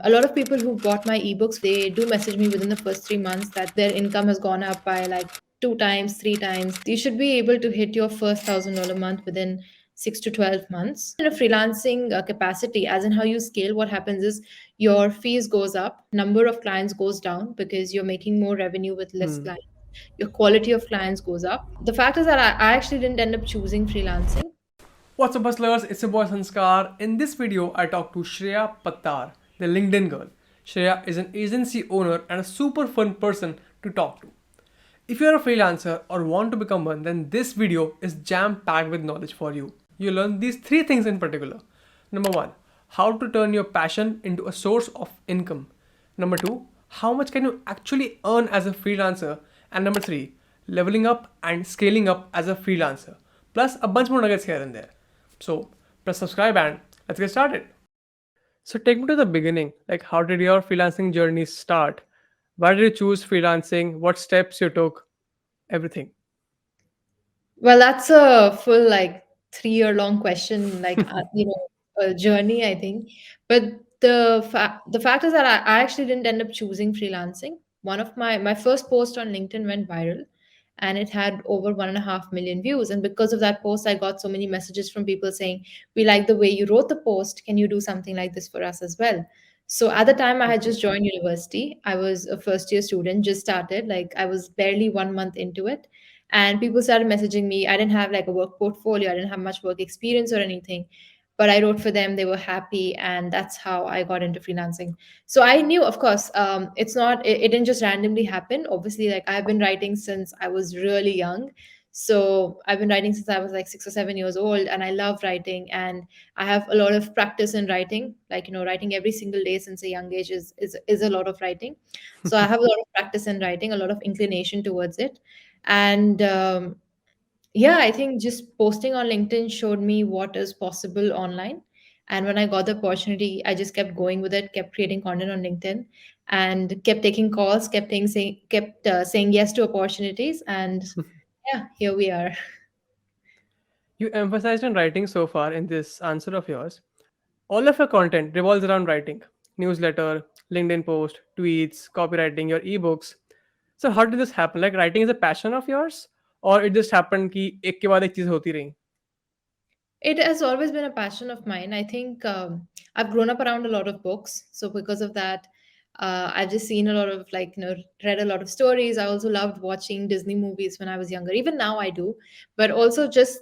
A lot of people who bought my ebooks, they do message me within the first 3 months that their income has gone up by like two times, three times. You should be able to hit your first $1,000 month within 6 to 12 months. In a freelancing capacity, as in how you scale, what happens is your fees goes up, number of clients goes down because you're making more revenue with less Hmm. clients. Your quality of clients goes up. The fact is that I actually didn't end up choosing freelancing. What's up, hustlers? It's your boy Sanskar. In this video, I talk to Shreya Pattar, the LinkedIn girl. Shreya is an agency owner and a super fun person to talk to. If you're a freelancer or want to become one, then this video is jam packed with knowledge for you. You learn these three things in particular. Number one, how to turn your passion into a source of income. Number two, how much can you actually earn as a freelancer? And number three, leveling up and scaling up as a freelancer. Plus a bunch more nuggets here and there. So press subscribe and let's get started. So take me to the beginning. Like, how did your freelancing journey start? Why did you choose freelancing? What steps you took? Everything. Well, that's a full like 3 year long question, like a journey, I think. But the fact is that I actually didn't end up choosing freelancing. One of my first post on LinkedIn went viral, and it had over 1.5 million views. And because of that post, I got so many messages from people saying, "We like the way you wrote the post. Can you do something like this for us as well?" So at the time, I had Okay. just joined university. I was a first year student, just started. Like I was barely 1 month into it, and people started messaging me. I didn't have like a work portfolio, I didn't have much work experience or anything, but I wrote for them, they were happy, and that's how I got into freelancing. So I knew, of course, it didn't just randomly happen. Obviously, like I've been writing since I was really young. So I've been writing since I was like 6 or 7 years old, and I love writing, and I have a lot of practice in writing. Like, writing every single day since a young age is a lot of writing. So I have a lot of practice in writing, a lot of inclination towards it. And yeah, I think just posting on LinkedIn showed me what is possible online. And when I got the opportunity, I just kept going with it, kept creating content on LinkedIn, and kept taking calls, kept saying yes to opportunities. And yeah, here we are. You emphasized on writing so far in this answer of yours. All of your content revolves around writing: newsletter, LinkedIn post, tweets, copywriting, your ebooks. So, how did this happen? Like, writing is a passion of yours, or it just happened कि एक के बाद एक चीज होती रही? It has always been a passion of mine. I think I've grown up around a lot of books. So because of that, I've just seen a lot of read a lot of stories. I also loved watching Disney movies when I was younger. Even now I do. But also just,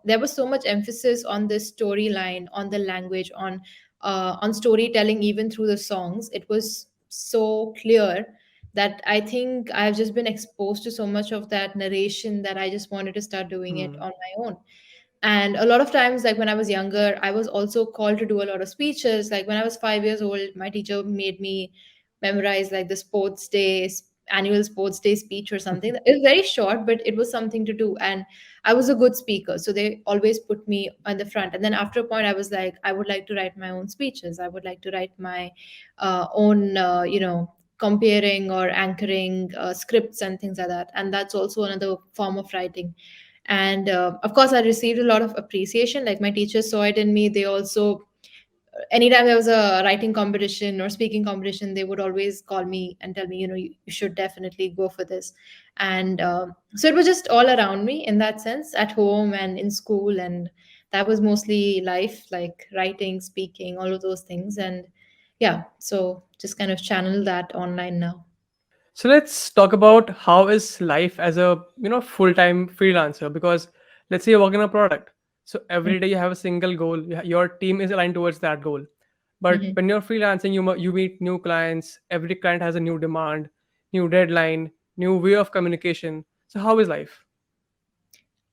there was so much emphasis on the storyline, on the language, on storytelling, even through the songs. It was so clear that I think I've just been exposed to so much of that narration that I just wanted to start doing it Hmm. on my own. And a lot of times, like when I was younger, I was also called to do a lot of speeches. Like when I was 5 years old, my teacher made me memorize like the annual sports day speech or something. It was very short, but it was something to do. And I was a good speaker. So they always put me on the front. And then after a point, I was like, I would like to write my own speeches. I would like to write my own, comparing or anchoring scripts and things like that. And that's also another form of writing. And of course, I received a lot of appreciation. Like my teachers saw it in me. They also, anytime there was a writing competition or speaking competition, they would always call me and tell me, you should definitely go for this. And so it was just all around me in that sense, at home and in school. And that was mostly life, like writing, speaking, all of those things. And yeah, so just kind of channel that online now. So let's talk about how is life as a full-time freelancer, because let's say you're working on a product. So every day you have a single goal. Your team is aligned towards that goal. But Mhm. when you're freelancing, you meet new clients. Every client has a new demand, new deadline, new way of communication. So how is life?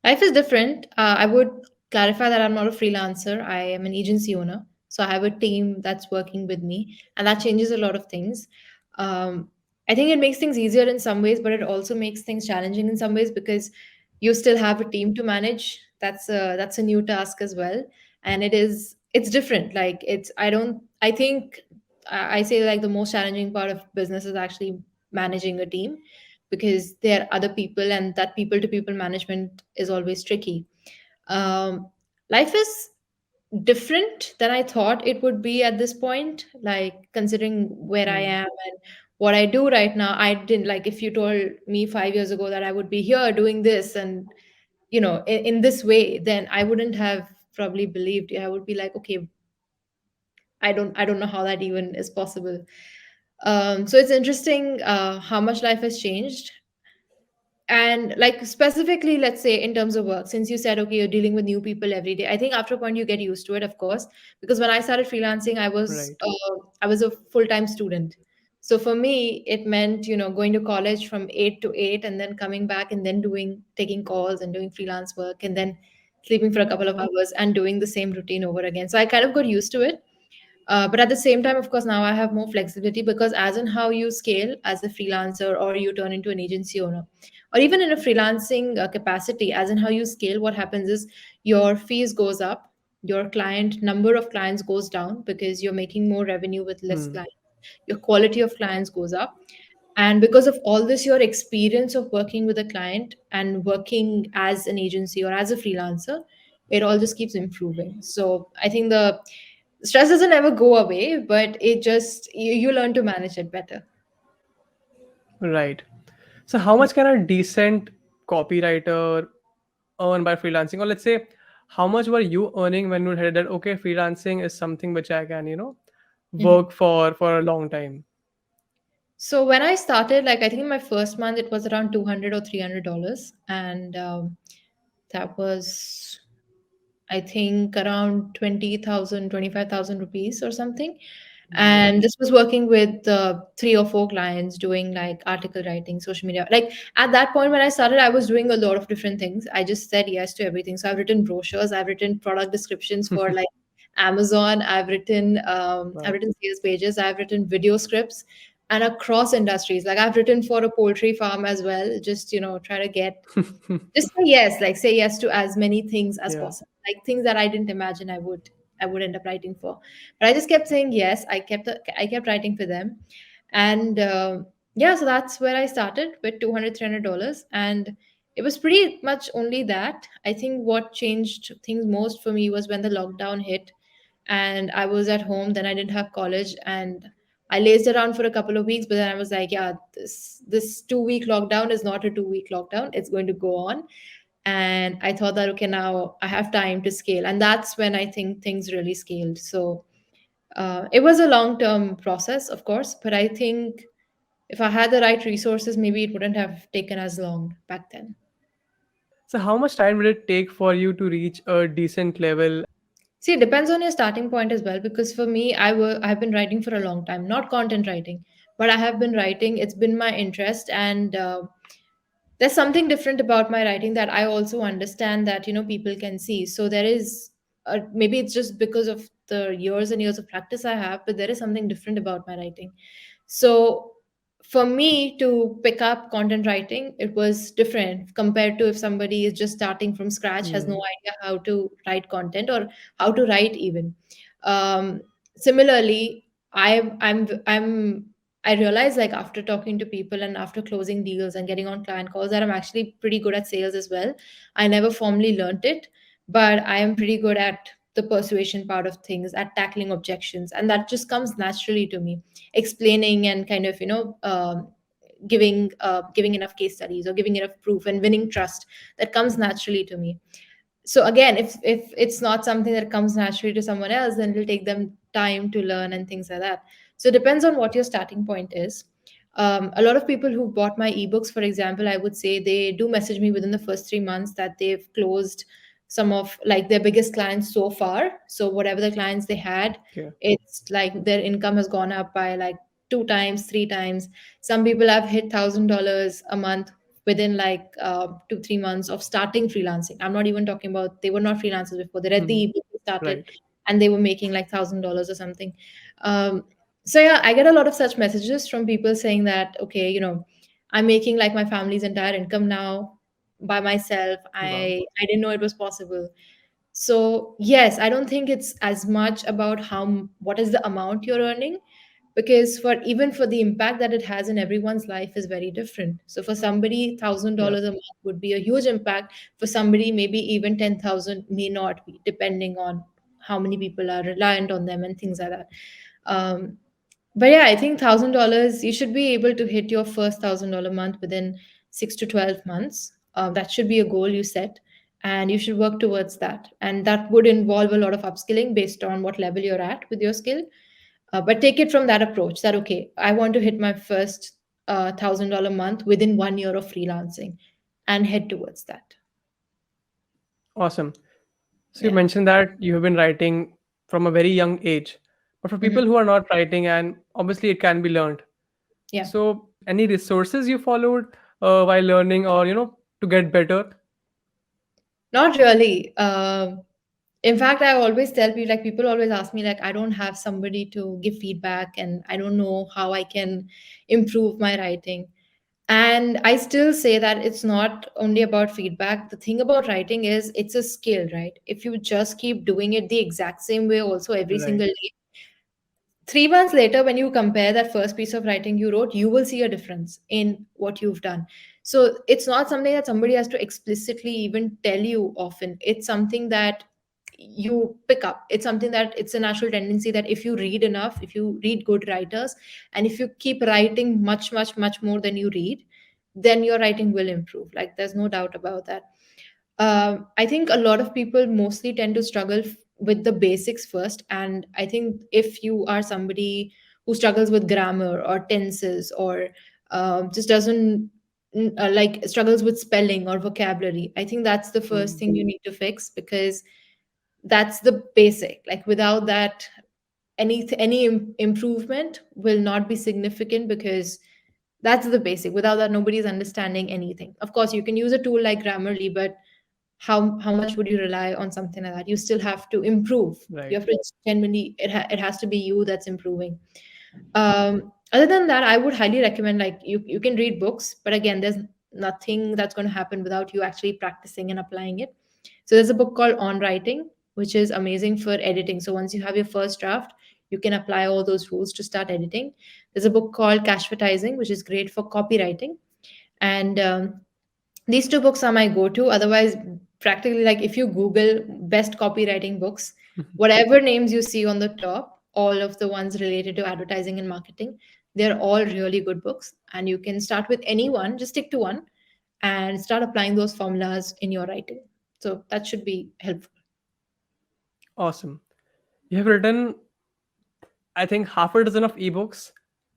Life is different. I would clarify that I'm not a freelancer. I am an agency owner. So I have a team that's working with me, and that changes a lot of things. Um, I think it makes things easier in some ways, but it also makes things challenging in some ways because you still have a team to manage. That's a new task as well, and it's different. Like it's I don't I think I say like the most challenging part of business is actually managing a team because there are other people, and that people to people management is always tricky. um, Life is different than I thought it would be at this point. Like considering where I Hmm. am and what I do right now, I didn't like if you told me 5 years ago that I would be here doing this and in this way, then I wouldn't have probably believed you. I would be like, okay, I don't know how that even is possible. So it's interesting how much life has changed. And like specifically, let's say in terms of work, since you said, okay, you're dealing with new people every day, I think after a point you get used to it, of course, because when I started freelancing, Right. I was a full-time student. So for me, it meant, going to college from 8 to 8 and then coming back and then taking calls and doing freelance work and then sleeping for a couple of hours and doing the same routine over again. So I kind of got used to it. But at the same time, of course, now I have more flexibility because as in how you scale as a freelancer or you turn into an agency owner, or even in a freelancing capacity, as in how you scale, what happens is your fees goes up, your client number of clients goes down because you're making more revenue with less Hmm. clients. Your quality of clients goes up. And because of all this, your experience of working with a client and working as an agency or as a freelancer, it all just keeps improving. So I think the stress doesn't ever go away, but it just you learn to manage it better. Right. So how much can a decent copywriter earn by freelancing? Or let's say, how much were you earning when you had that, okay, freelancing is something which I can, Mhm. work for a long time? So when I started, like I think in my first month it was around $200 or $300, and that was I think around 20,000, 25,000 rupees or something. Yeah. And this was working with three or four clients doing like article writing, social media. Like at that point when I started, I was doing a lot of different things. I just said yes to everything. So I've written brochures, I've written product descriptions for like Amazon, I've Wow. written sales pages, I've written video scripts and across industries. Like I've written for a poultry farm as well, just try to get just say yes, like say yes to as many things as Yeah. possible, like things that I didn't imagine I would end up writing for. But I just kept saying yes. I kept writing for them. And yeah, so that's where I started with 200 $300. And it was pretty much only that. I think what changed things most for me was when the lockdown hit and I was at home. Then I didn't have college, and I lazed around for a couple of weeks. But then I was like, yeah, this 2 week lockdown is not a 2 week lockdown. It's going to go on. And I thought that okay, now I have time to scale, and that's when I think things really scaled. So it was a long term process, of course, but I think if I had the right resources, maybe it wouldn't have taken as long back then. So how much time did it take for you to reach a decent level? See, it depends on your starting point as well. Because for me, I've been writing for a long time, not content writing, but I have been writing. It's been my interest, and there's something different about my writing that I also understand that people can see. So there is maybe it's just because of the years and years of practice I have, but there is something different about my writing. So for me to pick up content writing, it was different compared to if somebody is just starting from scratch, has no Hmm. idea how to write content or how to write even. Similarly, I realized like after talking to people and after closing deals and getting on client calls that I'm actually pretty good at sales as well. I never formally learned it, but I am pretty good at the persuasion part of things, at tackling objections, and that just comes naturally to me. Explaining and kind of giving enough case studies or giving enough proof and winning trust, that comes naturally to me. So again, if it's not something that comes naturally to someone else, then it'll take them time to learn and things like that. So it depends on what your starting point is. A lot of people who bought my ebooks, for example, I would say they do message me within the first 3 months that they've closed some of like their biggest clients so far. So whatever the clients they had, Okay. it's like their income has gone up by like 2 times, 3 times. Some people have hit $1,000 a month within like 2 3 months of starting freelancing. I'm not even talking about they were not freelancers before. They read the Hmm. ebook, they started, Right. and they were making like $1,000 or something. Um, so yeah, I get a lot of such messages from people saying that okay, I'm making like my family's entire income now by myself. Wow. I didn't know it was possible. So yes, I don't think it's as much about what is the amount you're earning, because for even for the impact that it has in everyone's life is very different. So for somebody, thousand Yeah. dollars a month would be a huge impact. For somebody, maybe even 10,000 may not be, depending on how many people are reliant on them and things like that. um, but yeah, I think $1,000 you should be able to hit your first $1,000 month within 6 to 12 months. That should be a goal you set, and you should work towards that. And that would involve a lot of upskilling based on what level you're at with your skill. But take it from that approach that okay, I want to hit my first $1,000 month within 1 year of freelancing, and head towards that. Awesome. So you Yeah. mentioned that you have been writing from a very young age. But for Mhm. people who are not writing, and obviously it can be learned. Yeah. So any resources you followed while learning, or to get better? Not really. In fact, I always tell people, like, people always ask me, like, I don't have somebody to give feedback and I don't know how I can improve my writing. And I still say that it's not only about feedback. The thing about writing is it's a skill, right? If you just keep doing it the exact same way, also every single Right. day, 3 months later, when you compare that first piece of writing you wrote, you will see a difference in what you've done. So it's not something that somebody has to explicitly even tell you often. It's something that you pick up. It's something that it's a natural tendency that if you read enough, if you read good writers, and if you keep writing much, much, much more than you read, then your writing will improve. Like, there's no doubt about that. I think a lot of people mostly tend to struggle with the basics first. And I think if you are somebody who struggles with grammar or tenses, or just doesn't like struggles with spelling or vocabulary, I think that's the first Hmm. thing you need to fix, because that's the basic. Like, without that, improvement will not be significant, because that's the basic. Without that, nobody's understanding anything. Of course, you can use a tool like Grammarly, but how much would you rely on something like that? You still have to improve. You Right. have to genuinely, it has to be you that's improving. Other than that, I would highly recommend, like, you can read books, but again, there's nothing that's going to happen without you actually practicing and applying it. So there's a book called On Writing, which is amazing for editing. So once you have your first draft, you can apply all those rules to start editing. There's a book called Cashvertising, which is great for copywriting. And these two books are my go-to. Otherwise, practically, like, if you Google best copywriting books, whatever names you see on the top, all of the ones related to advertising and marketing, they're all really good books. And you can start with any one, just stick to one and start applying those formulas in your writing. So that should be helpful. Awesome. You have written, I think, half a dozen of ebooks,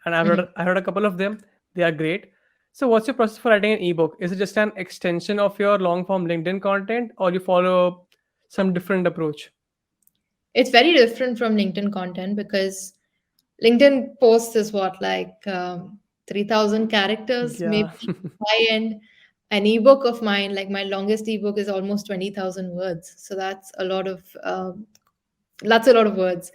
and Mhm. I read a couple of them. They are great. So, what's your process for writing an ebook? Is it just an extension of your long form LinkedIn content, or you follow some different approach? It's very different from LinkedIn content, because LinkedIn posts is what, like 3,000 characters, maybe Yeah. high end. An ebook of mine, like my longest ebook, is almost 20,000 words. So that's a lot of words.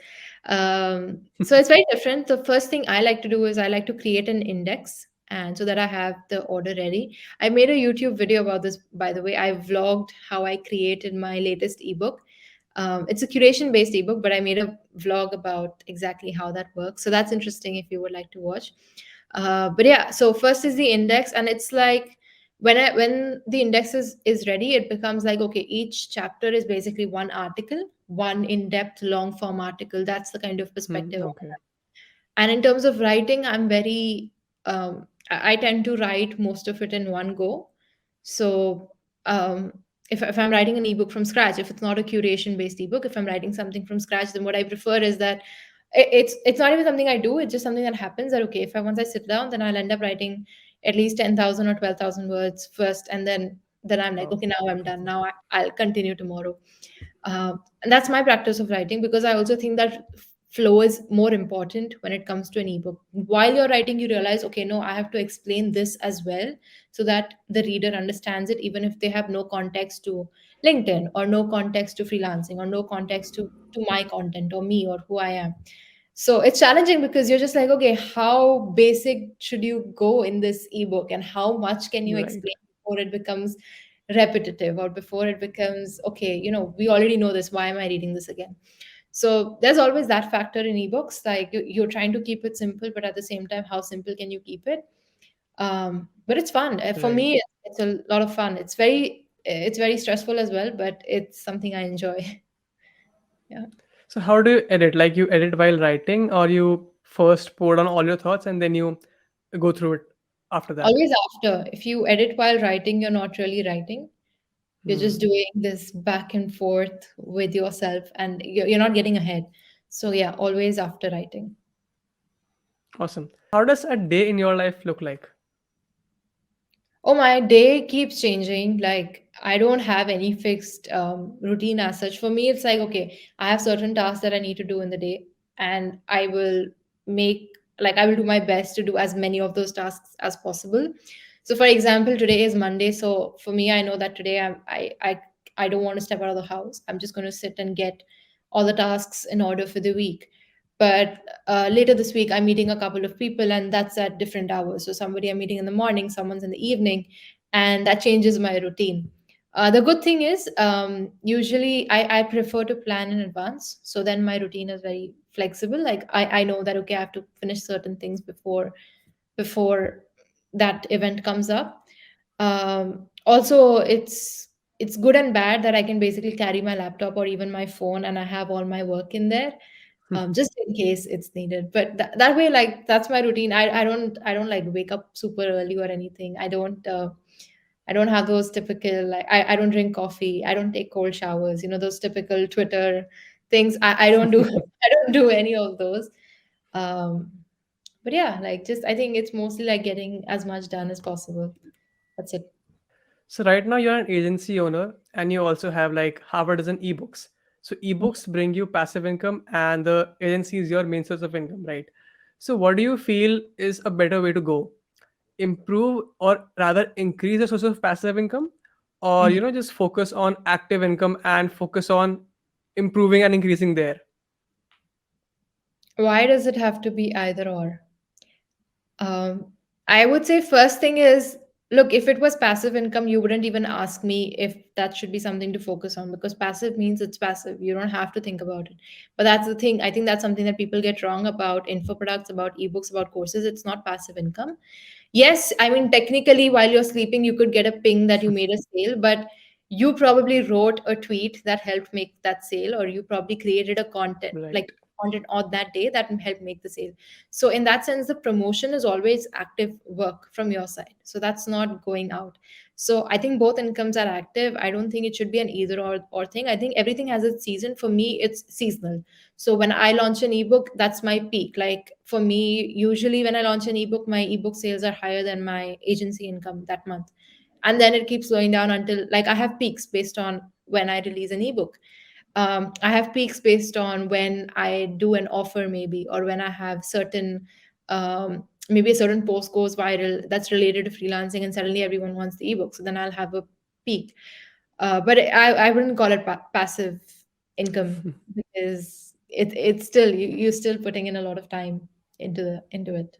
So it's very different. The first thing I like to do is I like to create an index, and so that I have the order ready. I made a YouTube video about this, by the way. I vlogged how I created my latest ebook. It's a curation based ebook, but I made a vlog about exactly how that works. So that's interesting if you would like to watch. But yeah, so first is the index, and it's like when the index is ready, it becomes like okay, each chapter is basically one article, one in-depth long form article. That's the kind of perspective. Okay. And in terms of writing, I'm very I tend to write most of it in one go. So um, if I'm writing an ebook from scratch, if it's not a curation based ebook, if I'm writing something from scratch, then what I prefer is that it's not even something I do. It's just something that happens. That okay, if I once I sit down, then I'll end up writing at least 10,000 or 12,000 words first, and then I'm like, Wow. okay, now I'm done. Now I'll continue tomorrow. And that's my practice of writing, because I also think that flow is more important when it comes to an ebook. While you're writing, you realize, okay, no, I have to explain this as well, so that the reader understands it, even if they have no context to LinkedIn, or no context to freelancing, or no context to my content or me or who I am. So it's challenging, because you're just like, okay, how basic should you go in this ebook, and how much can you Right. explain before it becomes repetitive, or before it becomes okay, we already know this, why am I reading this again? So there's always that factor in ebooks, like you're trying to keep it simple, but at the same time, how simple can you keep it? But it's fun. For Right. me, it's a lot of fun. It's very stressful as well, but it's something I enjoy. Yeah. So how do you edit? Like you edit while writing, or you first pour down all your thoughts and then you go through it after that? Always after. If you edit while writing, you're not really writing. You're just Hmm. doing this back and forth with yourself, and you're not getting ahead. So yeah, always after writing. Awesome. How does a day in your life look like? Oh, my day keeps changing. Like, I don't have any fixed routine as such. For me, it's like, okay, I have certain tasks that I need to do in the day, and I will do my best to do as many of those tasks as possible. So, for example, today is Monday. So, for me, I know that today I don't want to step out of the house. I'm just going to sit and get all the tasks in order for the week. But later this week, I'm meeting a couple of people, and that's at different hours. So somebody I'm meeting in the morning, someone's in the evening, and that changes my routine. The good thing is, usually I prefer to plan in advance. So then my routine is very flexible. Like I know that, okay, I have to finish certain things before that event comes up. Also, it's good and bad that I can basically carry my laptop or even my phone, and I have all my work in there, just in case it's needed. But that way, like that's my routine. I don't like wake up super early or anything. I don't have those typical, like I don't drink coffee. I don't take cold showers. Those typical Twitter things. I don't do. I don't do any of those. Um, but yeah, like just I think it's mostly like getting as much done as possible. That's it. So right now you're an agency owner and you also have like half a dozen ebooks. So ebooks bring you passive income and the agency is your main source of income, right? So what do you feel is a better way to go? Improve or rather increase the source of passive income, or Mhm. just focus on active income and focus on improving and increasing there? Why does it have to be either or? Um, I would say first thing is, look, if it was passive income, you wouldn't even ask me if that should be something to focus on, because passive means it's passive. You don't have to think about it. But that's the thing. I think that's something that people get wrong about info products, about ebooks, about courses. It's not passive income. Yes, I mean, technically, while you're sleeping, you could get a ping that you made a sale, but you probably wrote a tweet that helped make that sale, or you probably created a Right. content on that day that helped make the sale. So, in that sense, the promotion is always active work from your side. So, that's not going out. So, I think both incomes are active. I don't think it should be an either or thing. I think everything has its season. For me, it's seasonal. So when I launch an ebook, that's my peak. Like for me, usually when I launch an ebook, my ebook sales are higher than my agency income that month. And then it keeps slowing down until, like, I have peaks based on when I release an ebook. I have peaks based on when I do an offer, maybe, or when I have maybe a certain post goes viral that's related to freelancing, and suddenly everyone wants the ebook. So then I'll have a peak. But I wouldn't call it passive income, because it's still you're still putting in a lot of time into it.